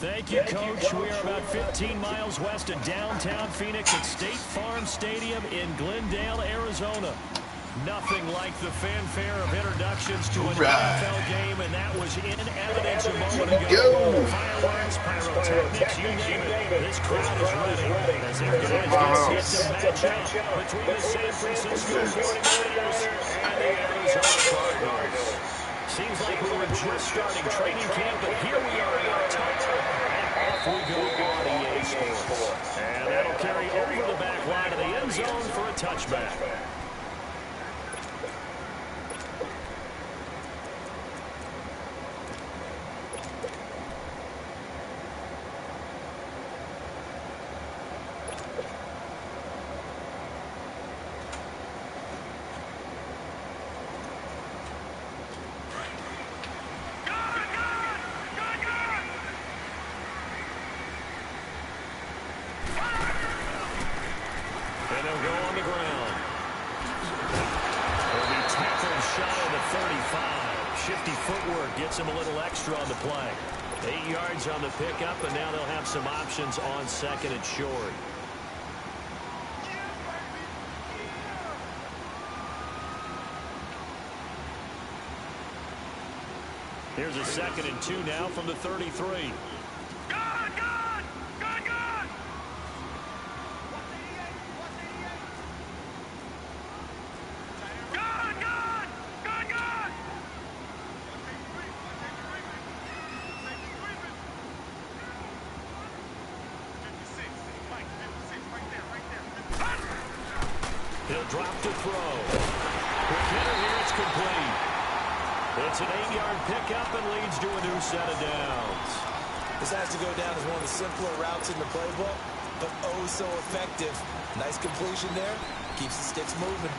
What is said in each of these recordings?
Thank you, Coach. We are about 15 miles west of downtown Phoenix at State Farm Stadium in Glendale, Arizona. Nothing like the fanfare of introductions to an NFL game, and that was in evidence a moment ago. Fireworks, pyrotechnics, you name it. This crowd is ready as their guys get set to match up between the San Francisco 49ers and the Arizona Cardinals. Seems like we were just starting training camp, but here we are in October, and off we go on EA Sports. And that'll carry over the back line of the end zone for a touchback. Him a little extra on the play. 8 yards on the pickup, and now they'll have some options on second and short. Here's a 2nd and 2 now from the 33. He'll drop to throw. Quick hitter here, it's complete. It's an 8-yard pickup and leads to a new set of downs. This has to go down as one of the simpler routes in the playbook, but oh so effective. Nice completion there. Keeps the sticks moving.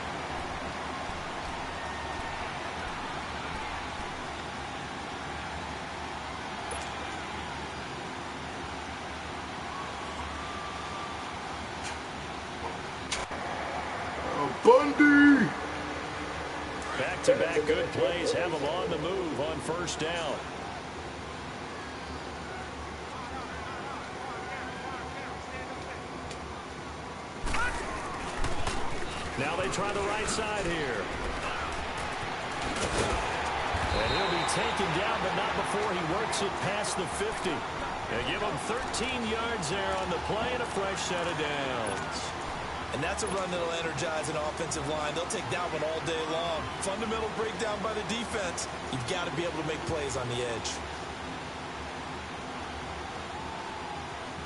Bundy! Back-to-back good plays have them on the move on first down. Now they try the right side here. And he'll be taken down, but not before he works it past the 50. They give him 13 yards there on the play and a fresh set of downs. And that's a run that'll energize an offensive line. They'll take that one all day long. Fundamental breakdown by the defense. You've got to be able to make plays on the edge.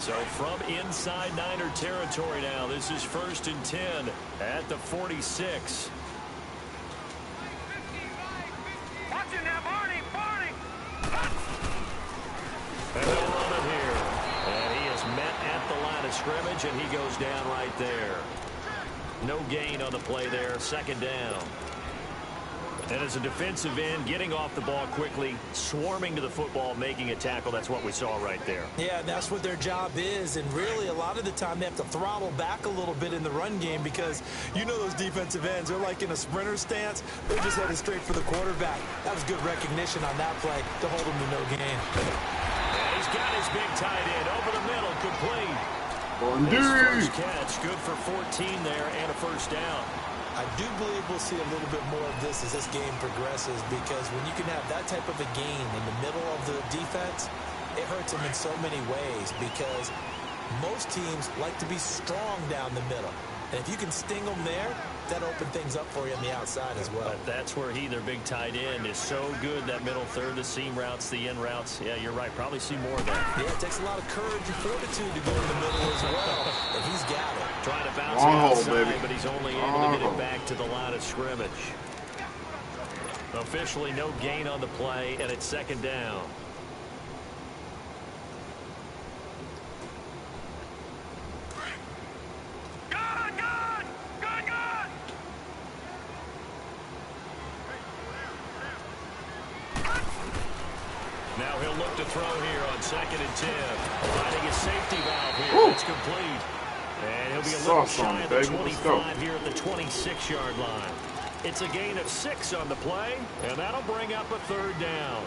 So from inside Niner territory now, this is 1st and 10 at the 46. Watching that, Barney! And they'll run it here. And he is met at the line of scrimmage, and he goes down right there. No gain on the play there, 2nd down. And as a defensive end, getting off the ball quickly, swarming to the football, making a tackle, that's what we saw right there. Yeah, and that's what their job is. And really, a lot of the time, they have to throttle back a little bit in the run game because you know those defensive ends, they're like in a sprinter stance. They're just headed straight for the quarterback. That was good recognition on that play to hold them to no gain. And he's got his big tight end over the middle, complete. Bundy! His first catch, good for 14 there and a first down. I do believe we'll see a little bit more of this as this game progresses because when you can have that type of a gain in the middle of the defense, it hurts them in so many ways because most teams like to be strong down the middle. And if you can sting them there, that opens things up for you on the outside as well. But that's where their big tight end, is so good, that middle third, the seam routes, the in routes. Yeah, you're right. Probably see more of that. Yeah, it takes a lot of courage and fortitude to go in the middle as well. And he's got it. Trying to bounce it outside, but he's only able to get it back to the line of scrimmage. Officially no gain on the play, and it's 2nd down. Now he'll look to throw here on 2nd and 10. Finding his safety valve here. It's complete. And he'll be a little shy of the 25 here at the 26-yard line. It's a gain of 6 on the play, and that'll bring up a 3rd down.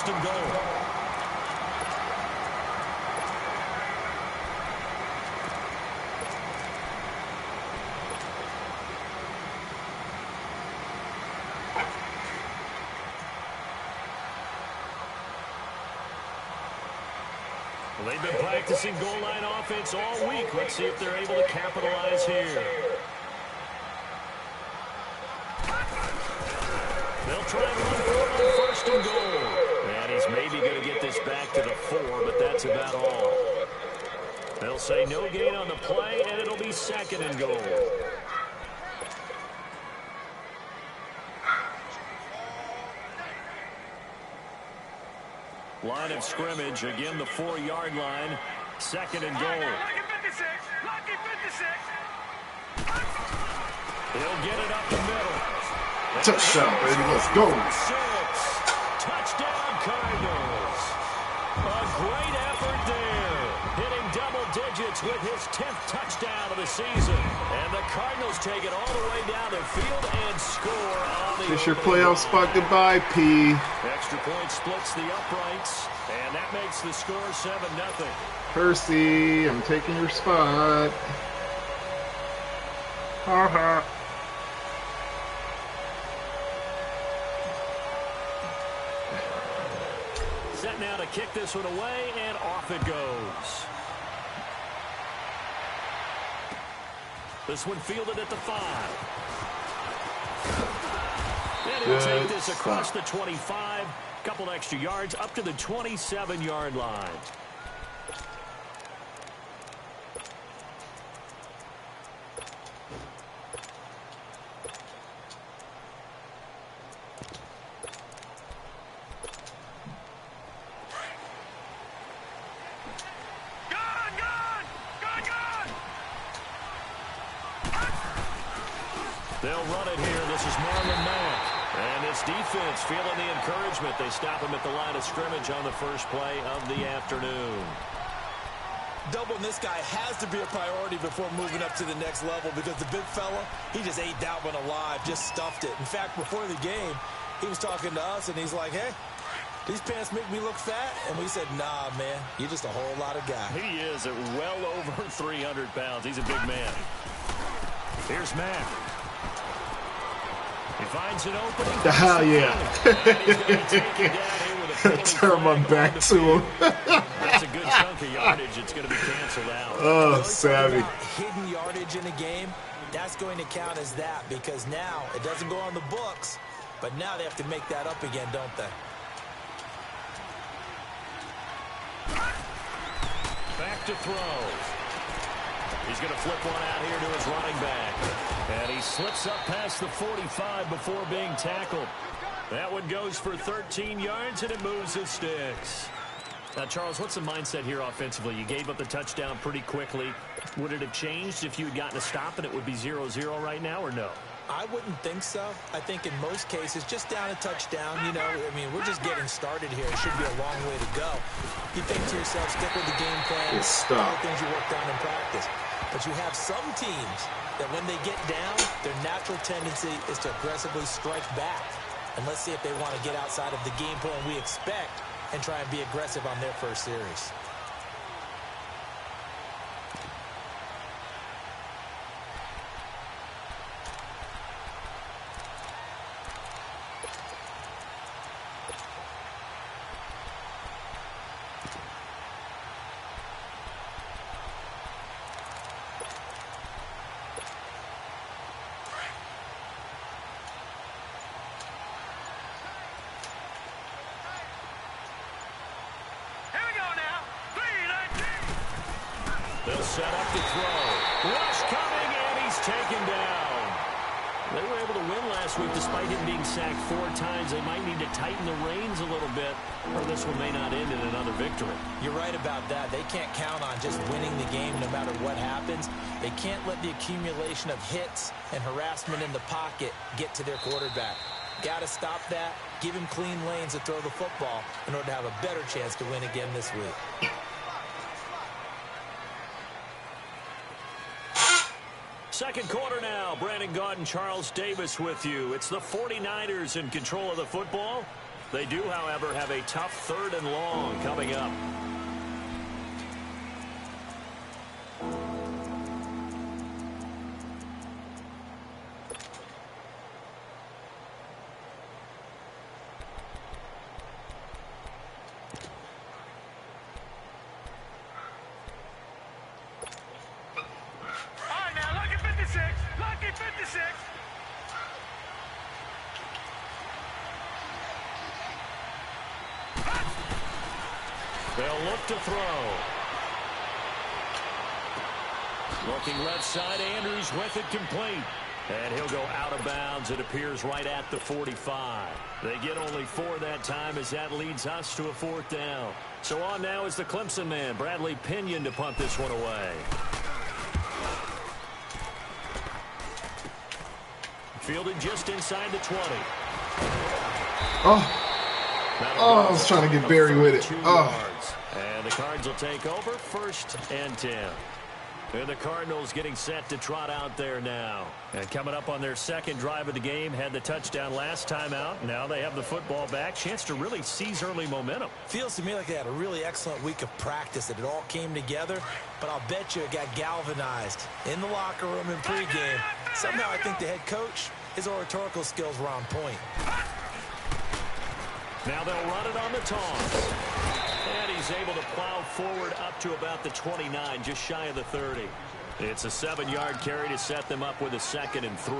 first and goal. Well, they've been practicing goal line offense all week. Let's see if they're able to capitalize here. They'll try and run for it on first and goal. And he's maybe going to get this back to the 4, but that's about all. They'll say no gain on the play, and it'll be second and goal. Line of scrimmage, again the 4-yard line. Second and goal. Lucky 56. Lucky 56. He'll get it up the middle. Touchdown, baby. Let's go. 6. Touchdown, Cardinals. A great effort there. Hitting double digits with his 10th touchdown of the season. And the Cardinals take it all the way down the field and score on the It's your playoff spot. Goodbye, P. extra point splits the uprights. And that makes the score 7-0. Percy, I'm taking your spot. Ha ha. Set now to kick this one away, and off it goes. This one fielded at the 5. And he'll take this across the 25. Couple extra yards up to the 27-yard line. They'll run it here. This is Marlon Mack. And this defense feeling the encouragement. They stop him at the line of scrimmage on the first play of the afternoon. Doubling this guy has to be a priority before moving up to the next level because the big fella, he just ate that one alive, just stuffed it. In fact, before the game, he was talking to us, and he's like, hey, these pants make me look fat? And we said, nah, man, you're just a whole lot of guy. He is at well over 300 pounds. He's a big man. Here's Mack. He finds an opening. Hell yeah. Turn my back to him. That's a good chunk of yardage. It's going to be canceled out. Oh, savvy. Hidden yardage in a game, that's going to count as that because now it doesn't go on the books, but now they have to make that up again, don't they? Back to throw. He's going to flip one out here to his running back. And he slips up past the 45 before being tackled. That one goes for 13 yards, and it moves his sticks. Now, Charles, what's the mindset here offensively? You gave up the touchdown pretty quickly. Would it have changed if you had gotten a stop and it would be 0-0 right now, or no? I wouldn't think so. I think in most cases, just down a touchdown, you know, I mean, we're just getting started here. It should be a long way to go. You think to yourself, stick with the game plan, all the things you worked on in practice. But you have some teams that when they get down, their natural tendency is to aggressively strike back. And let's see if they want to get outside of the game plan we expect and try and be aggressive on their first series. They'll set up to throw. Rush coming, and he's taken down. They were able to win last week despite him being sacked 4 times. They might need to tighten the reins a little bit, or this one may not end in another victory. You're right about that. They can't count on just winning the game no matter what happens. They can't let the accumulation of hits and harassment in the pocket get to their quarterback. Got to stop that, give him clean lanes to throw the football in order to have a better chance to win again this week. Second quarter now. Brandon Gaudin, Charles Davis with you. It's the 49ers in control of the football. They do, however, have a tough 3rd and long coming up. All right, now, lucky 56. Lucky 56. They'll look to throw. Looking left side, Andrews with it complete. And he'll go out of bounds, it appears, right at the 45. They get only 4 that time as that leads us to a 4th down. So on now is the Clemson man, Bradley Pinion, to punt this one away. Fielded just inside the 20. Oh, I was trying to get Barry with it. Yards. And the Cards will take over 1st and 10. And the Cardinals getting set to trot out there now. And coming up on their 2nd drive of the game, had the touchdown last time out. Now they have the football back. Chance to really seize early momentum. Feels to me like they had a really excellent week of practice, that it all came together. But I'll bet you it got galvanized in the locker room in pregame. Somehow I think the head coach, his oratorical skills were on point. Now they'll run it on the toss. And he's able to plow forward up to about the 29, just shy of the 30. It's a 7-yard carry to set them up with a 2nd and 3.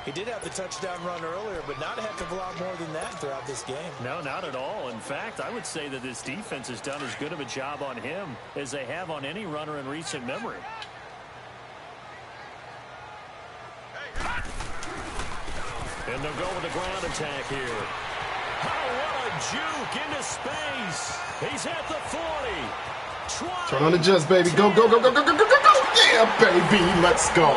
He did have the touchdown run earlier, but not a heck of a lot more than that throughout this game. No, not at all. In fact, I would say that this defense has done as good of a job on him as they have on any runner in recent memory. And they'll go with the ground attack here. Oh, what a juke into space. He's at the 40. 20, Turn on the jets, baby. Go, go, go, go, go, go, go, go, go. Yeah, baby. Let's go. A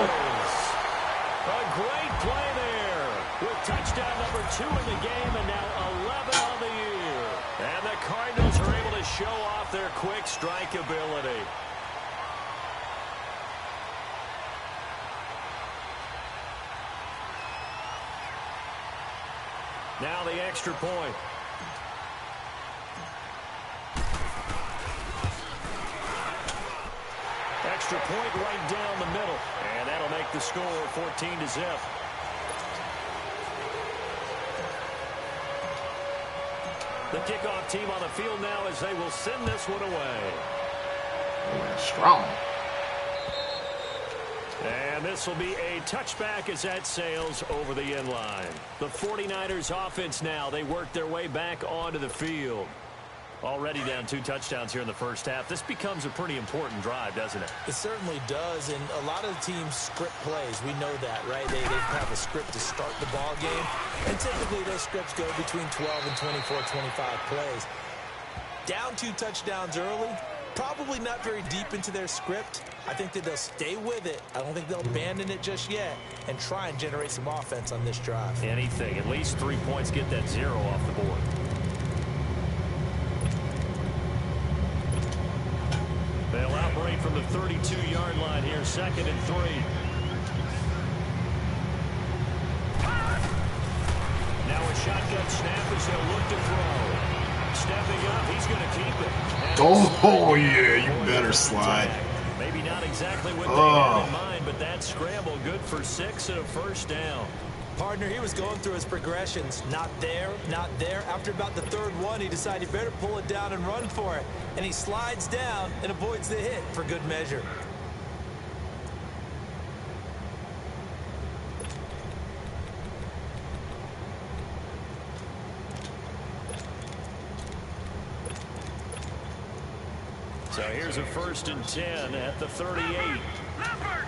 great play there with touchdown number 2 in the game and now 11 on the year. And the Cardinals are able to show off their quick strike ability. Now the extra point. Extra point right down the middle. And that'll make the score 14-0. The kickoff team on the field now as they will send this one away. Strong. And this will be a touchback as that sails over the end line. The 49ers offense now, they work their way back onto the field. Already down 2 touchdowns here in the first half. This becomes a pretty important drive, doesn't it? It certainly does, and a lot of the teams script plays. We know that, right? They have a script to start the ball game, and typically those scripts go between 12 and 24, 25 plays. Down 2 touchdowns early, probably not very deep into their script. I think that they'll stay with it. I don't think they'll abandon it just yet and try and generate some offense on this drive. Anything. At least 3 points, get that 0 off the board. They'll operate from the 32-yard line here, 2nd and 3. Now a shotgun snap as they'll look to throw. Stepping up, he's going to keep it. Oh, yeah, you better slide. Maybe not exactly what they had in mind, but that scramble good for 6 and a first down. Partner, he was going through his progressions. Not there, not there. After about the 3rd one, he decided he better pull it down and run for it. And he slides down and avoids the hit for good measure. So here's a 1st and 10 at the 38. Leopard.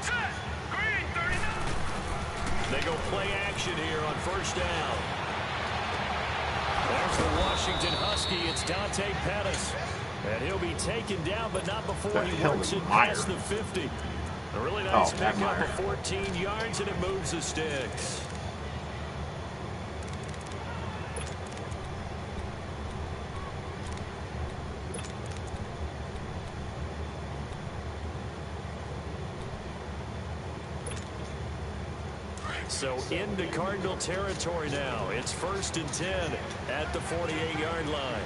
Set. Green, 39. They go play action here on 1st down. There's the Washington Husky. It's Dante Pettis. And he'll be taken down, but not before he works it past the 50. A really nice pickup of 14 yards, and it moves the sticks. So into Cardinal territory now. It's 1st and 10 at the 48-yard line.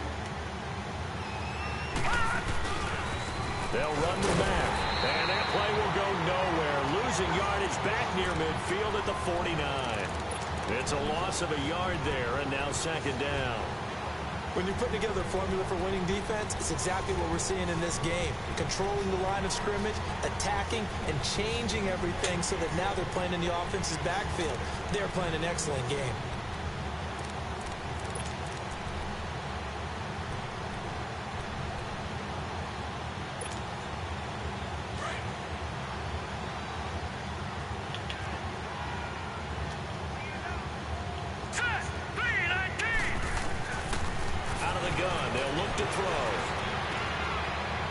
They'll run them back. And that play will go nowhere. Losing yardage back near midfield at the 49. It's a loss of a yard there, and now 2nd down. When you're putting together a formula for winning defense, it's exactly what we're seeing in this game. Controlling the line of scrimmage, attacking, and changing everything so that now they're playing in the offense's backfield. They're playing an excellent game.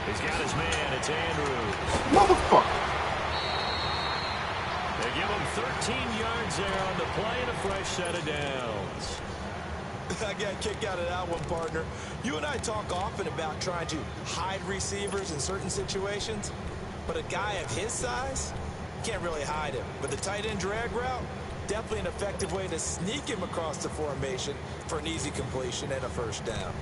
He's got his man. It's Andrews. Motherfucker. They give him 13 yards there on the play and a fresh set of downs. I got a kick out of that one, partner. You and I talk often about trying to hide receivers in certain situations, but a guy of his size, you can't really hide him. But the tight end drag route, definitely an effective way to sneak him across the formation for an easy completion and a first down.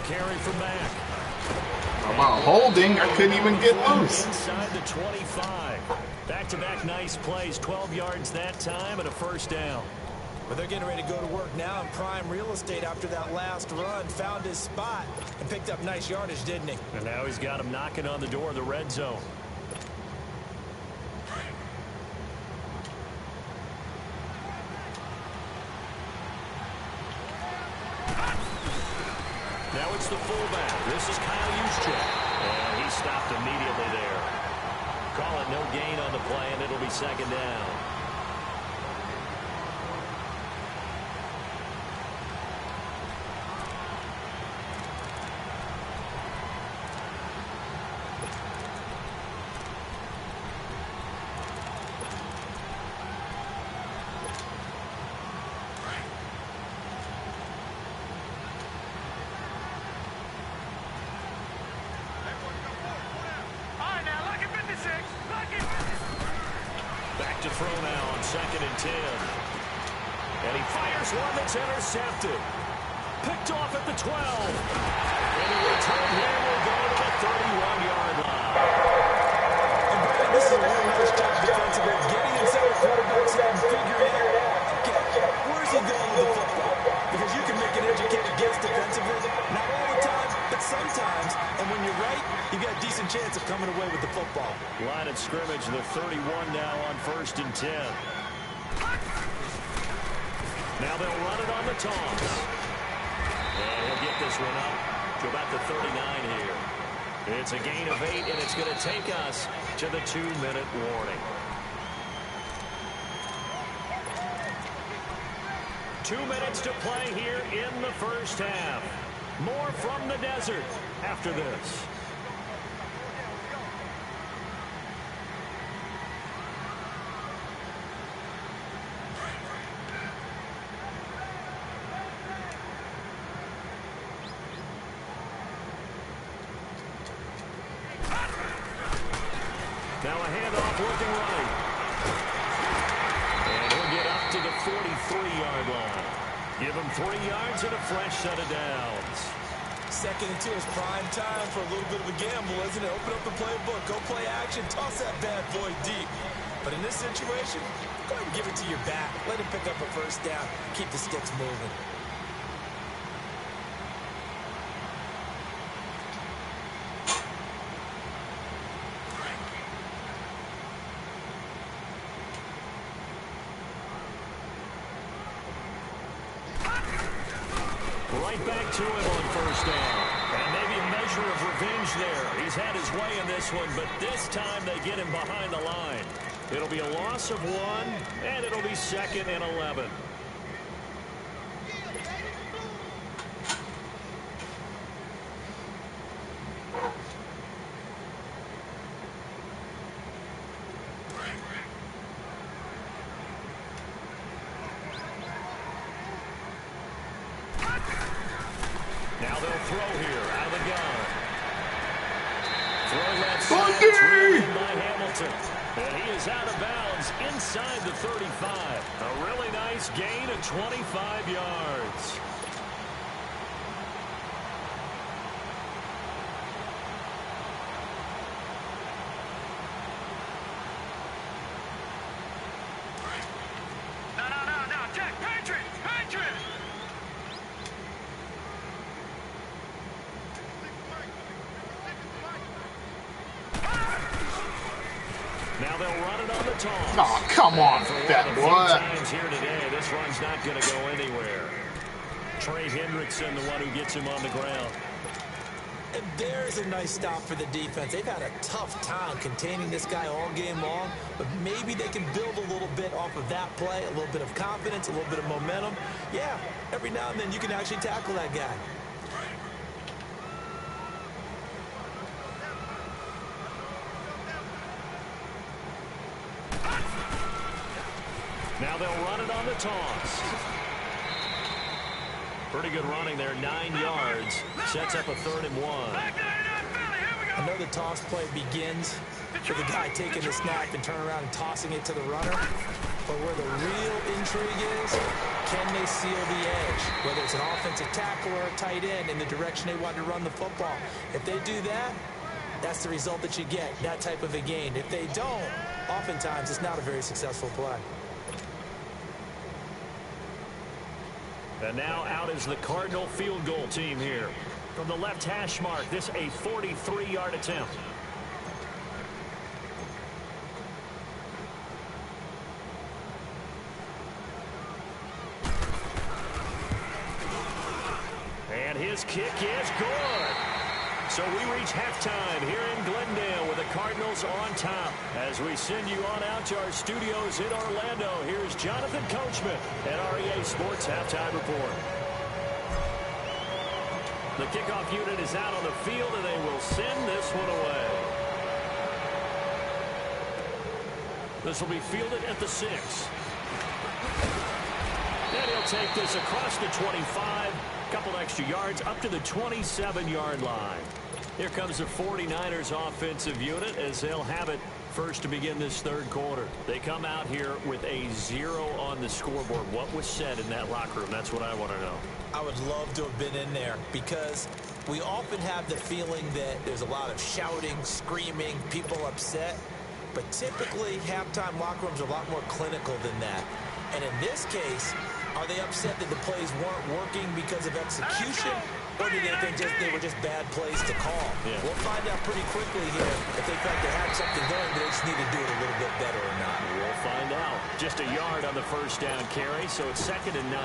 Carry from back. How about holding? I couldn't even get loose. Inside the 25. Back-to-back nice plays. 12 yards that time and a first down. But they're getting ready to go to work now in prime real estate after that last run. Found his spot and picked up nice yardage, didn't he? And now he's got him knocking on the door of the red zone. Now it's the fullback. This is Kyle Juszczyk. And he stopped immediately there. Call it no gain on the play, and it'll be 2nd down. Back to throw now on 2nd and 10. And he fires one that's intercepted. Picked off at the 12. And the return here will go to the 31-yard line. And Brandon, this is a really nice job defensively, getting inside the quarterback's head and figuring out, okay, where's he going with the football? Because you can make an educated guess defensively, not all the time, but sometimes. And when you're right, you've got a decent chance of coming away with the football. Line of scrimmage, the 31 now on 1st and 10. Now they'll run it on the toss. And he'll get this one up to about the 39 here. It's a gain of 8, and it's going to take us to the 2-minute warning. 2 minutes to play here in the first half. More from the desert after this. Now a handoff working right. And he'll get up to the 43-yard line. Give him 3 yards and a fresh set of downs. 2nd and 2 is prime time for a little bit of a gamble, isn't it? Open up the playbook, go play action, toss that bad boy deep. But in this situation, go ahead and give it to your back. Let him pick up a first down. Keep the sticks moving. Right back to him on first down. And maybe a measure of revenge there. He's had his way in this one, but this time they get him behind the line. It'll be a loss of 1, and it'll be 2nd and 11. Now they'll throw here out of the gun. Throw left side. By Hamilton. And he is out of bounds inside the 35. A really nice gain of 25 yards. No, Jack, Patriot! Now they'll run it on the toss. Oh, come on, that boy. Times here today, this run's not going to go anywhere. Trey Hendrickson, the one who gets him on the ground. And there's a nice stop for the defense. They've had a tough time containing this guy all game long, but maybe they can build a little bit off of that play, a little bit of confidence, a little bit of momentum. Yeah, every now and then you can actually tackle that guy. Now they'll run it on the toss. Pretty good running there, 9 yards. Sets up a 3rd and 1. I know the toss play begins with the guy taking the snap and turning around and tossing it to the runner. But where the real intrigue is, can they seal the edge? Whether it's an offensive tackle or a tight end in the direction they want to run the football. If they do that, that's the result that you get, that type of a gain. If they don't, oftentimes it's not a very successful play. And now out is the Cardinal field goal team here. From the left hash mark, this a 43-yard attempt. And his kick is good. So we reach halftime here in Glendale with the Cardinals on top. As we send you on out to our studios in Orlando, here's Jonathan Coachman at REA Sports Halftime Report. The kickoff unit is out on the field, and they will send this one away. This will be fielded at the 6. And he'll take this across the 25. Couple extra yards up to the 27-yard line. Here comes the 49ers offensive unit as they'll have it first to begin this 3rd quarter. They come out here with a 0 on the scoreboard. What was said in that locker room? That's what I want to know. I would love to have been in there because we often have the feeling that there's a lot of shouting, screaming, people upset. But typically, halftime locker rooms are a lot more clinical than that. And in this case, are they upset that the plays weren't working because of execution, or do they think they were just bad plays to call? Yeah. We'll find out pretty quickly here if they thought they had something going, but they just need to do it a little bit better or not. We'll find out. Just a yard on the first down carry, so it's 2nd and 9.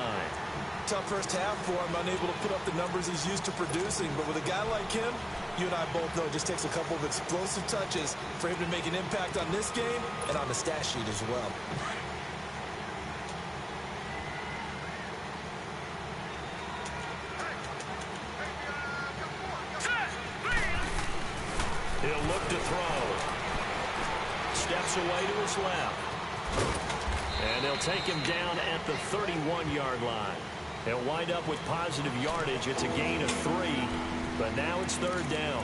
Tough first half for him, unable to put up the numbers he's used to producing, but with a guy like him, you and I both know it just takes a couple of explosive touches for him to make an impact on this game and on the stat sheet as well. He'll look to throw. Steps away to his left. And they'll take him down at the 31-yard line. He'll wind up with positive yardage. It's a gain of 3, but now it's 3rd down.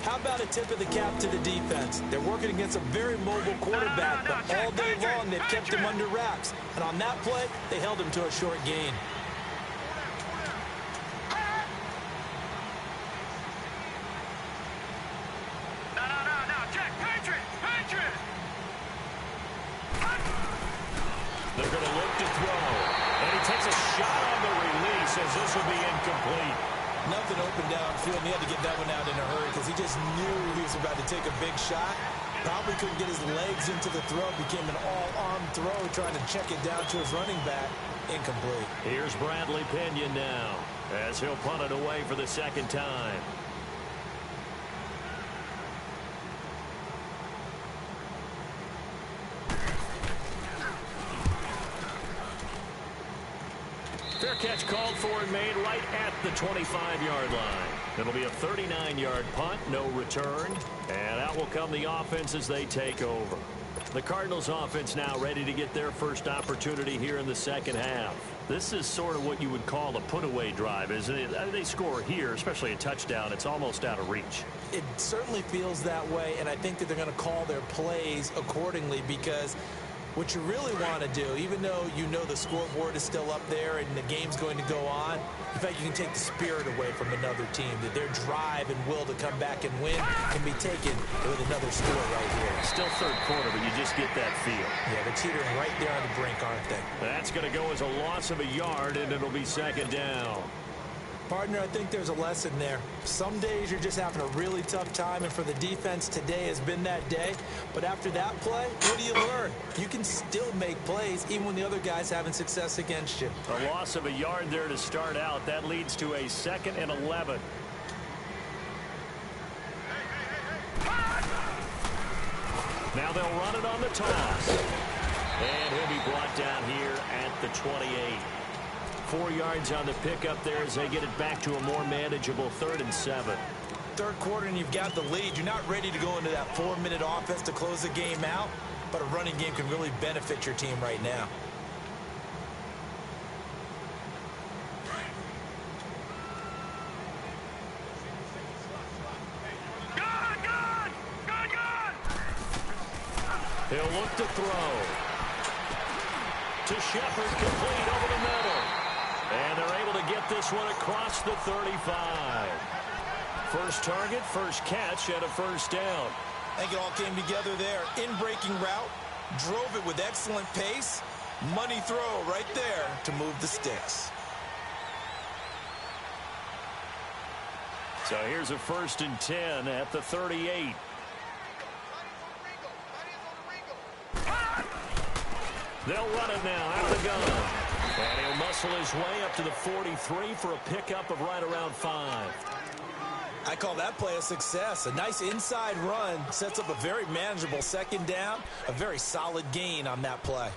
How about a tip of the cap to the defense? They're working against a very mobile quarterback, but all day long they've kept him under wraps. And on that play, they held him to a short gain. No, Jack, Patriot! They're going to look to throw. And he takes a shot on the release as this will be incomplete. Nothing open downfield, and he had to get that one out in a hurry because he just knew he was about to take a big shot. Probably couldn't get his legs into the throw. Became an all-arm throw, trying to check it down to his running back. Incomplete. Here's Bradley Pinion now as he'll punt it away for the 2nd time. Fair catch called for and made right at the 25-yard line. It'll be a 39-yard punt, no return. And out will come the offense as they take over. The Cardinals offense now ready to get their first opportunity here in the second half. This is sort of what you would call a put-away drive, isn't it? I mean, they score here, especially a touchdown. It's almost out of reach. It certainly feels that way, and I think that they're going to call their plays accordingly, because what you really want to do, even though you know the scoreboard is still up there and the game's going to go on, in fact, you can take the spirit away from another team, that their drive and will to come back and win can be taken with another score right here. Still third quarter, but you just get that feel. Yeah, they're teetering right there on the brink, aren't they? That's going to go as a loss of a yard, and it'll be second down. Partner, I think there's a lesson there. Some days you're just having a really tough time, and for the defense, today has been that day. But after that play, what do you learn? You can still make plays even when the other guy's having success against you. A loss of a yard there to start out. That leads to a 2nd and 11. Now they'll run it on the toss. And he'll be brought down here at the 28. 4 yards on the pickup there as they get it back to a more manageable 3rd and 7. Third quarter and you've got the lead. You're not ready to go into that 4-minute offense to close the game out, but a running game can really benefit your team right now. He'll look to throw. To Shepard, complete over the middle. And they're able to get this one across the 35. First target, first catch, and a first down. I think it all came together there. In-breaking route, drove it with excellent pace. Money throw right there to move the sticks. So here's a 1st and 10 at the 38. They'll run it now out of the gun. And he'll muscle his way up to the 43 for a pickup of right around 5. I call that play a success. A nice inside run sets up a very manageable second down. A very solid gain on that play.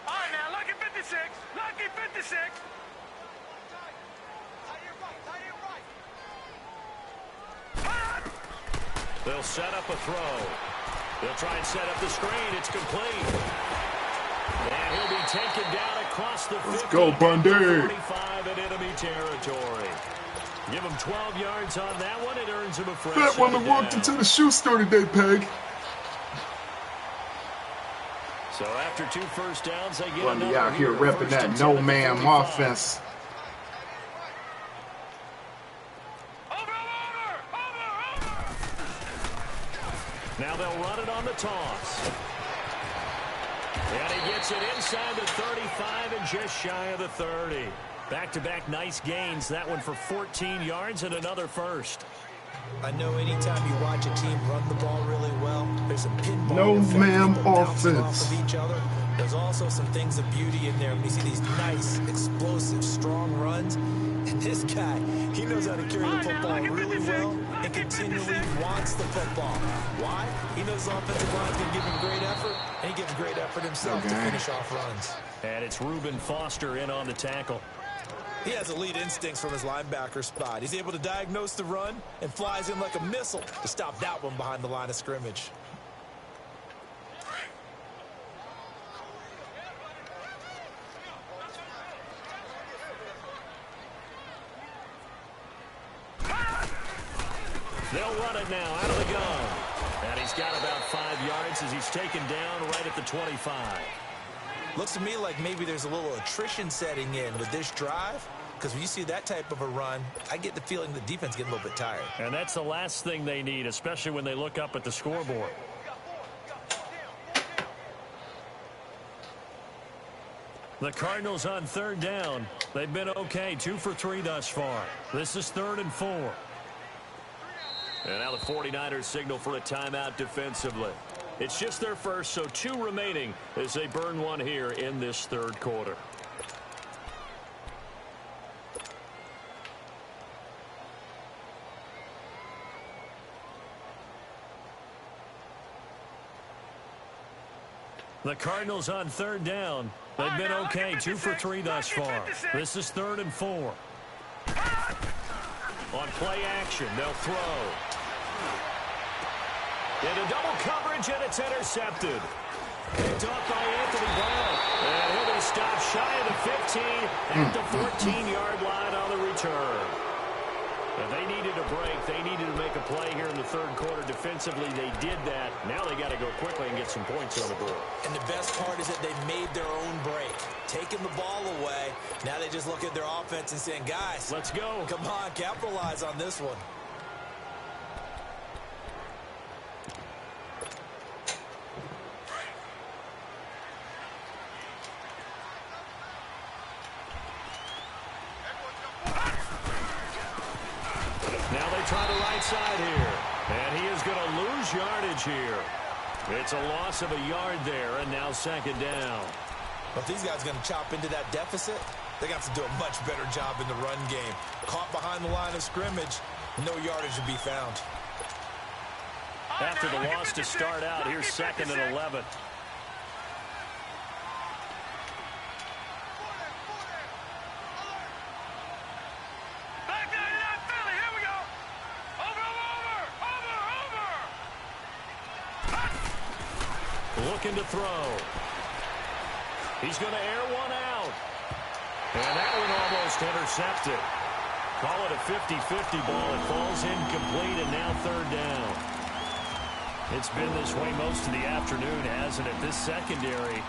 All right, now, lucky 56. Lucky 56. They'll set up a throw. They'll try and set up the screen. It's complete. And he'll be taken down across the 50. Let's go, Bundy. 45 in enemy territory. Give him 12 yards on that one. It earns him a fresh That one that walked down. into the shoe store today, Peg. So after 2 first downs, they get Bundy another out here here, repping 1st that and 10 at the no-man 55. offense. Now they'll run it on the toss. And he gets it inside the 35 and just shy of the 30. Back-to-back nice gains. That one for 14 yards and another first. I know anytime you watch a team run the ball really well, there's some pinball No, effect, ma'am, people bouncing offense. off of each other. There's also some things of beauty in there when you see these nice, explosive, strong runs. And this guy, he knows how to carry the football really well and continually wants the football. Why? He knows the offensive line can give him great effort, and he gives great effort himself to finish off runs. And it's Reuben Foster in on the tackle. He has elite instincts from his linebacker spot. He's able to diagnose the run and flies in like a missile to stop that one behind the line of scrimmage. They'll run it now out of the gun. And he's got about 5 yards as he's taken down right at the 25. Looks to me like maybe there's a little attrition setting in with this drive, because when you see that type of a run, I get the feeling the defense getting a little bit tired. And that's the last thing they need, especially when they look up at the scoreboard. The Cardinals on 3rd down. They've been okay, 2 for 3 thus far. This is 3rd and 4. And now the 49ers signal for a timeout defensively. It's just their first, so 2 remaining as they burn one here in this 3rd quarter. The Cardinals on 3rd down. They've been okay, 2 for 3 thus far. This is 3rd and 4. On play action, they'll throw. Into double coverage, and it's intercepted. Picked off by Anthony Brown. And he'll be stopped shy of the 15 at the 14-yard line on the return. And they needed a break. They needed to make a play here in the third quarter. Defensively, they did that. Now they got to go quickly and get some points on the board. And the best part is that they made their own break. Taking the ball away. Now they just look at their offense and saying, guys, let's go. Come on, capitalize on this one. Try the right side here. And he is going to lose yardage here. It's a loss of a yard there, and now second down. But if these guys are going to chop into that deficit, they're going to have to do a much better job in the run game. Caught behind the line of scrimmage, no yardage to be found. After the loss to start out, here's second and 11. Looking to throw. He's going to air one out. And that one almost intercepted. Call it a 50-50 ball. It falls incomplete, and now third down. It's been this way most of the afternoon, hasn't it? This secondary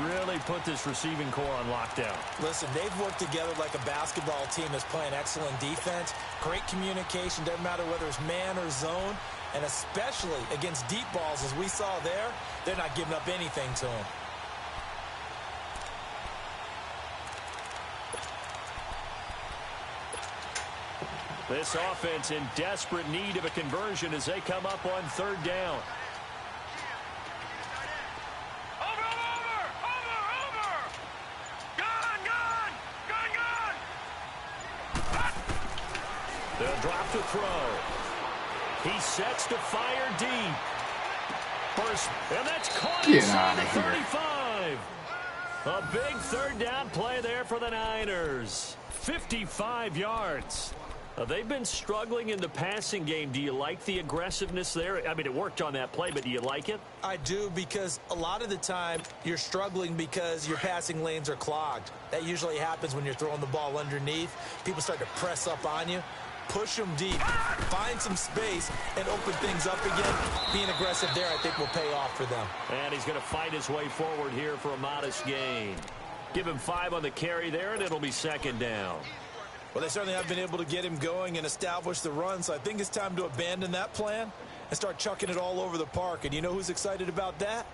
really put this receiving core on lockdown. Listen, they've worked together like a basketball team that's playing excellent defense. Great communication. Doesn't matter whether it's man or zone. And especially against deep balls, as we saw there, they're not giving up anything to him. This offense in desperate need of a conversion as they come up on third down. They'll drop to throw. He sets to fire deep. First, and that's caught inside the 35. A big third down play there for the Niners. 55 yards. They've been struggling in the passing game. Do you like the aggressiveness there? I mean, it worked on that play, but do you like it? I do, because a lot of the time you're struggling because your passing lanes are clogged. That usually happens when you're throwing the ball underneath. People start to press up on you. Push them deep, find some space, and open things up again. Being aggressive there, I think, will pay off for them. And he's going to fight his way forward here for a modest gain. Give him 5 on the carry there, and it'll be second down. Well, they certainly have been able to get him going and establish the run, so I think it's time to abandon that plan and start chucking it all over the park. And you know who's excited about that?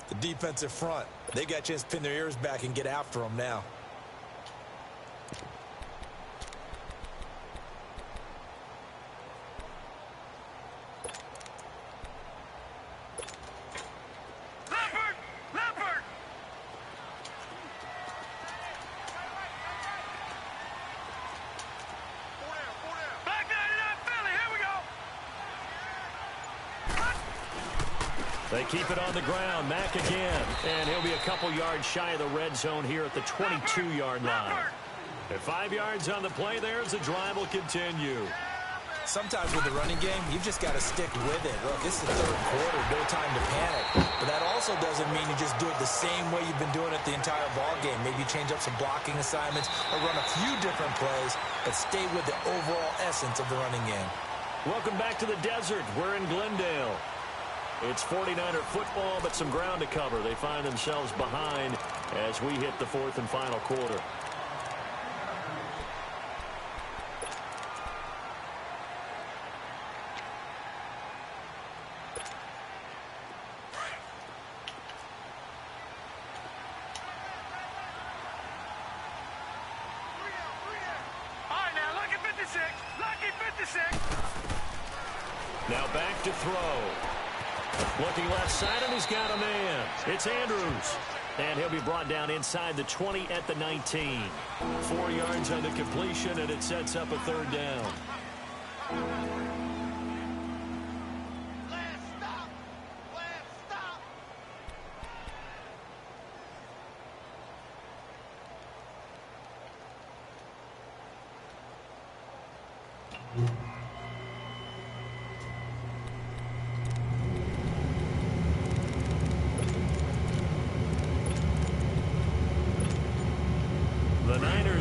The defensive front. They got a chance to pin their ears back and get after him now. They keep it on the ground. Mack again. And he'll be a couple yards shy of the red zone here at the 22-yard line. At 5 yards on the play there as the drive will continue. Sometimes with the running game, you've just got to stick with it. Look, it's the third quarter, no time to panic. But that also doesn't mean you just do it the same way you've been doing it the entire ball game. Maybe change up some blocking assignments or run a few different plays, but stay with the overall essence of the running game. Welcome back to the desert. We're in Glendale. It's 49er football, but some ground to cover. They find themselves behind as we hit the fourth and final quarter. Now back to throw. Looking left side, and he's got a man. It's Andrews. And he'll be brought down inside the 20 at the 19. 4 yards on the completion, and it sets up a third down.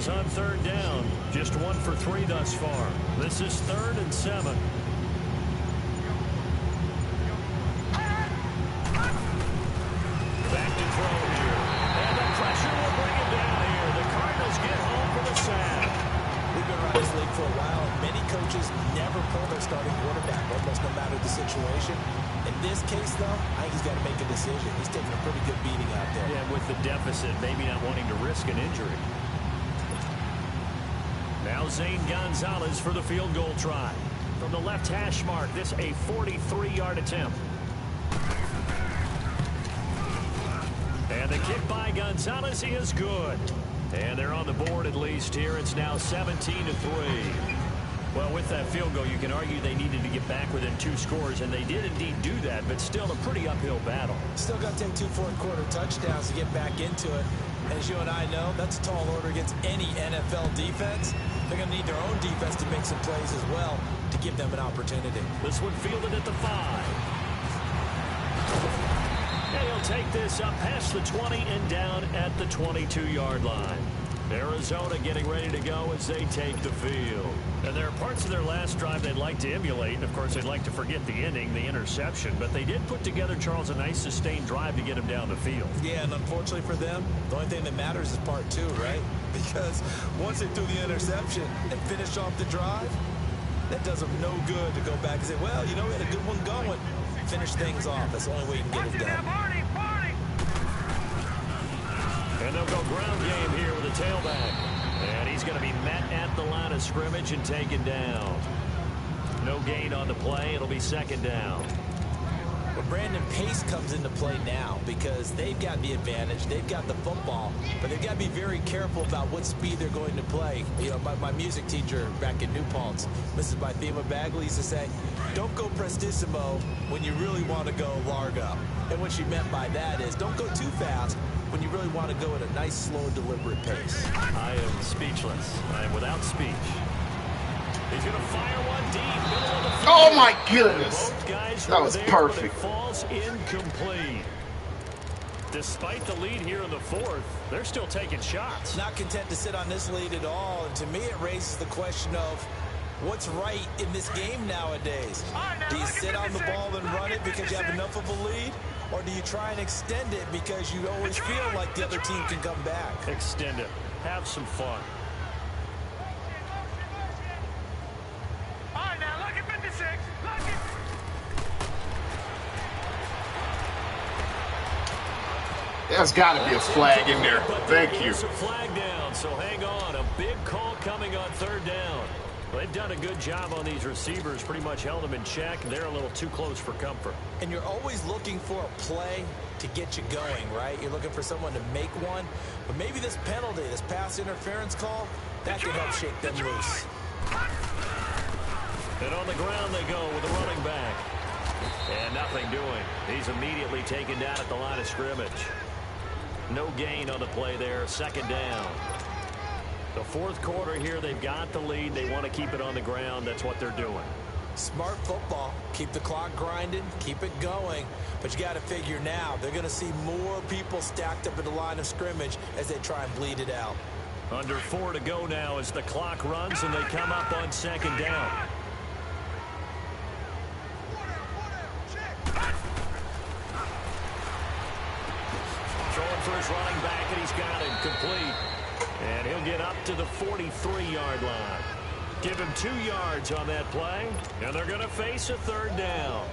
is on third down. Just 1 for 3 thus far. This is 3rd and 7. Back to throw here. And the pressure will bring him down here. The Cardinals get home for the sack. We've been around this league for a while, and many coaches never pull their starting quarterback, almost no matter the situation. In this case, though, I think he's got to make a decision. He's taking a pretty good beating out there. Yeah, with the deficit, maybe not wanting to risk an injury. Now Zane Gonzalez for the field goal try. From the left hash mark, this a 43-yard attempt. And the kick by Gonzalez is good. And they're on the board at least here. It's now 17-3. Well, with that field goal, you can argue they needed to get back within 2 scores, and they did indeed do that, but still a pretty uphill battle. Still got to take 2 fourth-quarter touchdowns to get back into it. And as you and I know, that's a tall order against any NFL defense. They're going to need their own defense to make some plays as well to give them an opportunity. This one fielded at the 5. And he'll take this up past the 20 and down at the 22-yard line. Arizona getting ready to go as they take the field. And there are parts of their last drive they'd like to emulate. And, of course, they'd like to forget the inning, the interception. But they did put together, Charles, a nice sustained drive to get him down the field. Yeah, and unfortunately for them, the only thing that matters is part 2, right? Because once they threw the interception and finished off the drive, that does them no good to go back and say, well, you know, we had a good one going. Finish things off. That's the only way you can get it done. And they'll go ground game here with a tailback. And he's going to be met at the line of scrimmage and taken down. No gain on the play. It'll be 2nd down. Well, Brandon, pace comes into play now because they've got the advantage. They've got the football, but they've got to be very careful about what speed they're going to play. You know, my music teacher back in New Paltz, Mrs. Bythema Bagley, used to say, don't go prestissimo when you really want to go largo. And what she meant by that is don't go too fast when you really want to go at a nice, slow, deliberate pace. I am speechless. I am without speech. He's going to fire one deep, middle of the field. Oh my goodness! Both guys That were was there, perfect. But it falls incomplete. Despite the lead here in the 4th, they're still taking shots. Not content to sit on this lead at all, and to me it raises the question of what's right in this game nowadays. Do you sit on the ball and run it because you have enough of a lead? Or do you try and extend it because you always feel like the other team can come back? Extend it. Have some fun. All right, now, look at 56. Look at... There's got to be a flag in there. Thank you. There's a flag down, so hang on. A big call coming on 3rd down. Well, they've done a good job on these receivers, pretty much held them in check. They're a little too close for comfort. And you're always looking for a play to get you going, right? You're looking for someone to make one. But maybe this penalty, this pass interference call, that can help shake them loose. And on the ground they go with the running back. And nothing doing. He's immediately taken down at the line of scrimmage. No gain on the play there. 2nd down. The 4th quarter here, they've got the lead. They want to keep it on the ground. That's what they're doing. Smart football. Keep the clock grinding. Keep it going. But you got to figure now, they're going to see more people stacked up at the line of scrimmage as they try and bleed it out. Under 4 to go now as the clock runs and they come up on 2nd down. Throwing for his running back, and he's got it complete. And he'll get up to the 43-yard line. Give him 2 yards on that play, and they're going to face a 3rd down.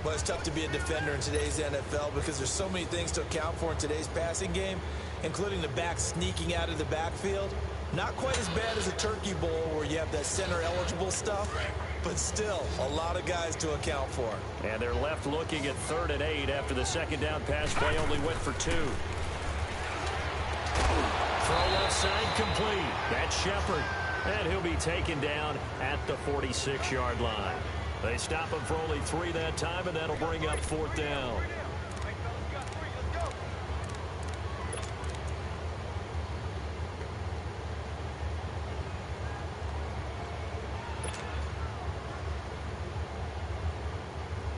Well, it's tough to be a defender in today's NFL because there's so many things to account for in today's passing game, including the back sneaking out of the backfield. Not quite as bad as a turkey bowl where you have that center-eligible stuff, but still a lot of guys to account for. And they're left looking at 3rd and 8 after the 2nd down pass play only went for 2. Throw left side complete. That's Shepard. And he'll be taken down at the 46-yard line. They stop him for only 3 that time, and that'll bring up 4th down.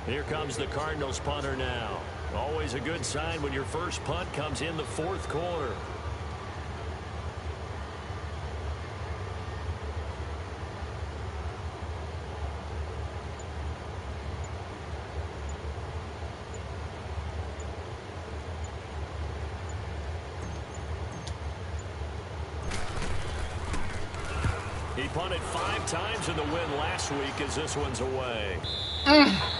Here comes the Cardinals punter now. Always a good sign when your first punt comes in the 4th quarter. He punted 5 times in the win last week as this one's away.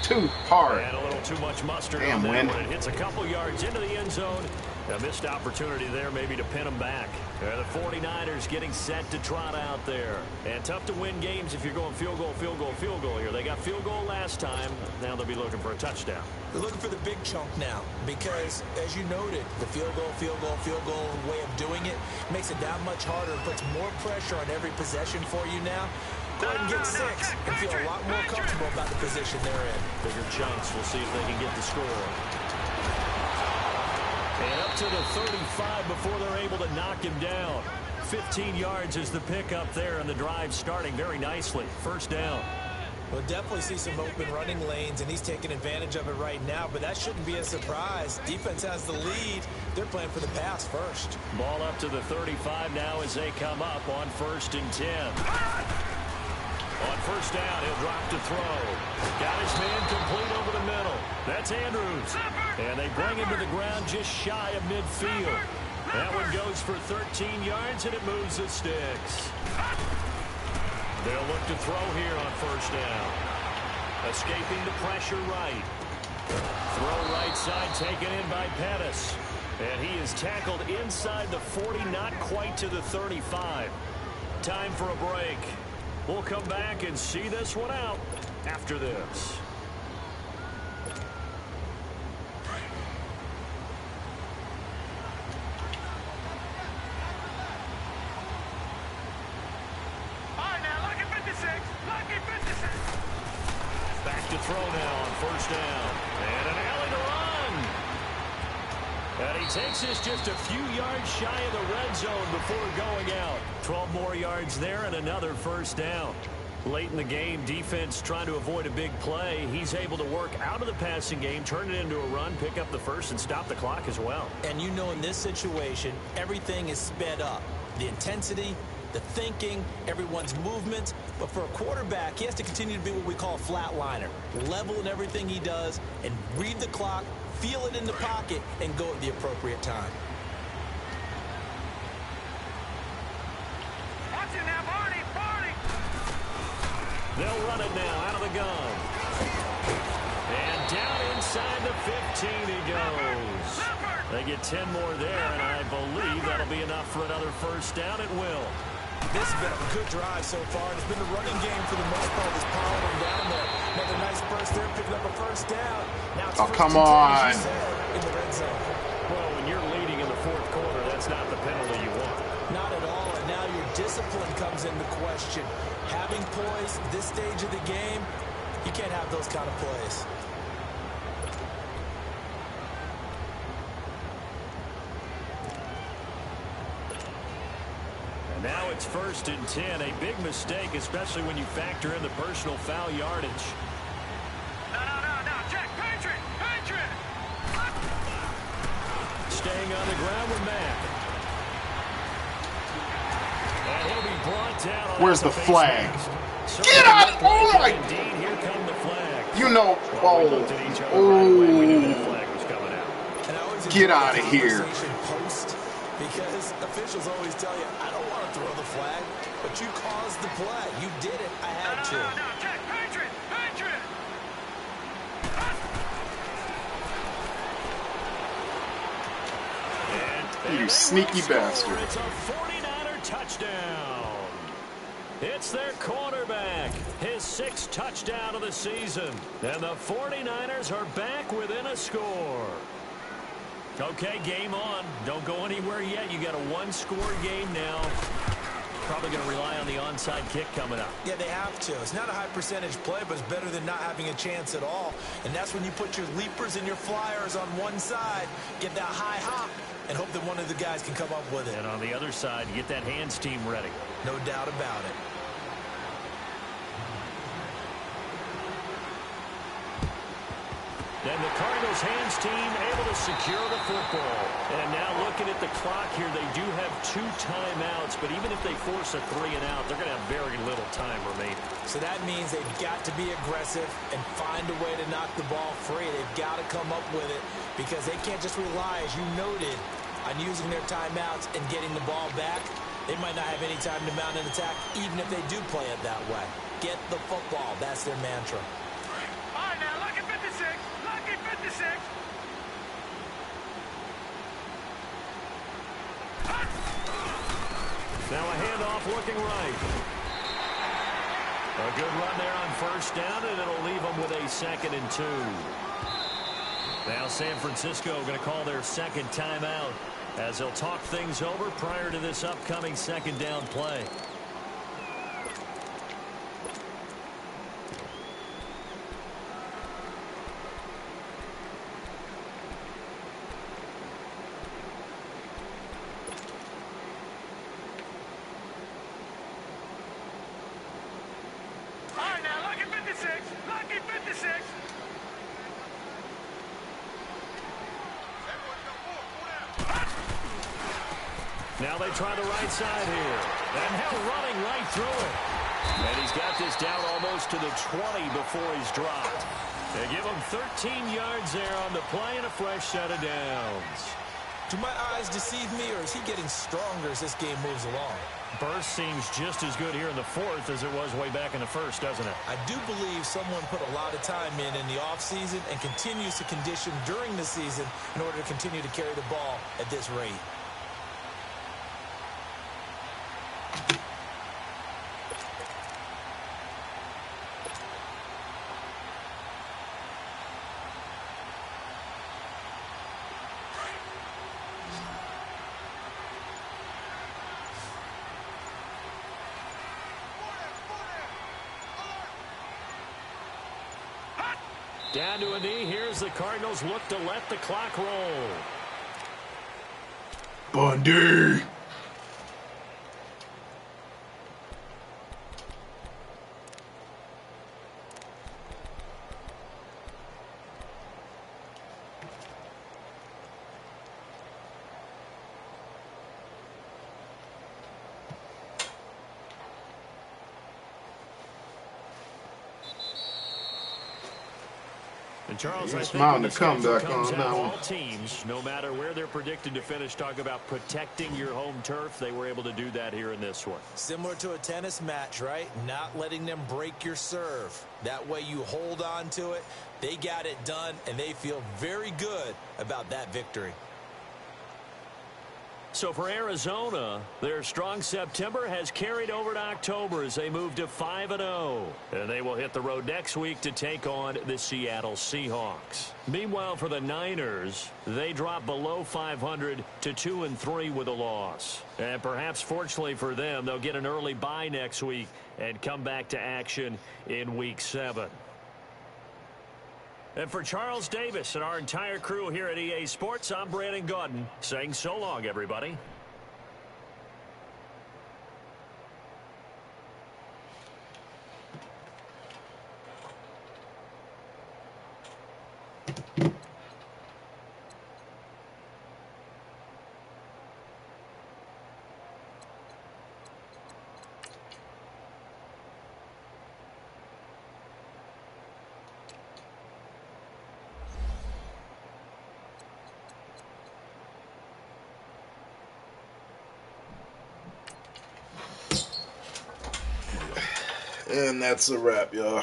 Too hard. And a little too much mustard Damn, on that Win. one. It hits a couple yards into the end zone. A missed opportunity there maybe to pin them back. The 49ers getting set to trot out there. And tough to win games if you're going field goal, field goal, field goal here. They got field goal last time. Now they'll be looking for a touchdown. They're looking for the big chunk now because, as you noted, the field goal way of doing it makes it that much harder and puts more pressure on every possession for you now. Go ahead and get 6 and feel a lot more comfortable about the position they're in. Bigger chunks. We'll see if they can get the score. And up to the 35 before they're able to knock him down. 15 yards is the pickup there, and the drive starting very nicely. First down. We'll definitely see some open running lanes, and he's taking advantage of it right now, but that shouldn't be a surprise. Defense has the lead. They're playing for the pass first. Ball up to the 35 now as they come up on 1st and 10. On first down, he'll drop to throw. Got his man complete over the middle. That's Andrews. And they bring him to the ground just shy of midfield. That one goes for 13 yards, and it moves the sticks. They'll look to throw here on first down. Escaping the pressure right. Throw right side taken in by Pettis. And he is tackled inside the 40, not quite to the 35. Time for a break. We'll come back and see this one out after this. Back to throw now on first down. And an alley to run. And he takes this just a few yards shy of the red zone before going out. 12 more yards there and another first down. Late in the game, defense trying to avoid a big play. He's able to work out of the passing game, turn it into a run, pick up the first, and stop the clock as well. And you know in this situation, everything is sped up. The intensity, the thinking, everyone's movement. But for a quarterback, he has to continue to be what we call a flatliner. Level in everything he does and read the clock, feel it in the pocket, and go at the appropriate time. Watch it now, Barney! They'll run it now out of the gun. And down inside the 15 he goes. They get 10 more there, and I believe that'll be enough for another first down. It will. This has been a good drive so far. It's been a running game for the most part. Just piling them down there. Another nice burst there, picking up a first down. Now it's come on. In the red zone. Well, when you're leading in the 4th quarter, that's not the penalty you want. Not at all, and now your discipline comes into question. Having poise this stage of the game, you can't have those kind of plays. And now it's 1st and 10. A big mistake, especially when you factor in the personal foul yardage. No, Jack, Patriot! Staying on the ground with Mack. And he'll be brought down. Where's the flag? Get out! Oh my! Indeed, here come the flags. You know, Well, we looked at each other right away. We knew that flag was coming out. And I always Get enjoy out the of here. conversation post, because officials always tell you, I don't want to throw the flag, but you caused the play. You did it. I had to. No, Jack, Patriot! You sneaky bastard. It's a 49er touchdown. It's their quarterback, his 6th touchdown of the season. And the 49ers are back within a score. Okay, game on. Don't go anywhere yet. You got a 1-score game now. Probably going to rely on the onside kick coming up. Yeah, they have to. It's not a high percentage play, but it's better than not having a chance at all. And that's when you put your leapers and your flyers on one side, get that high hop, and hope that one of the guys can come up with it. And on the other side, get that hands team ready. No doubt about it. Then the Cardinals hands team able to secure the football. And now looking at the clock here, they do have 2 timeouts, but even if they force a 3 and out, they're going to have very little time remaining. So that means they've got to be aggressive and find a way to knock the ball free. They've got to come up with it because they can't just rely, as you noted, on using their timeouts and getting the ball back. They might not have any time to mount an attack, even if they do play it that way. Get the football. That's their mantra. All right, now, lucky 56. Lucky 56. Now a handoff looking right. A good run there on first down, and it'll leave them with a 2nd and 2. Now San Francisco going to call their second timeout as they'll talk things over prior to this upcoming 2nd down play. All right, now, lucky 56. Lucky 56. Now they try the right side here. And Hill running right through it. And he's got this down almost to the 20 before he's dropped. They give him 13 yards there on the play and a fresh set of downs. Do my eyes deceive me, or is he getting stronger as this game moves along? Burst seems just as good here in the 4th as it was way back in the 1st, doesn't it? I do believe someone put a lot of time in the offseason and continues to condition during the season in order to continue to carry the ball at this rate. Down to a knee. Here's the Cardinals look to let the clock roll. Bundy. And Charles, I It's think mountain when to the come schedule back comes on out, now. all teams, no matter where they're predicted to finish, talk about protecting your home turf. They were able to do that here in this one. Similar to a tennis match, right? Not letting them break your serve. That way you hold on to it. They got it done, and they feel very good about that victory. So for Arizona, their strong September has carried over to October as they move to 5-0. And they will hit the road next week to take on the Seattle Seahawks. Meanwhile, for the Niners, they drop below 500 to 2-3 with a loss. And perhaps fortunately for them, they'll get an early bye next week and come back to action in Week 7. And for Charles Davis and our entire crew here at EA Sports, I'm Brandon Gaudin saying so long, everybody. And that's a wrap, y'all.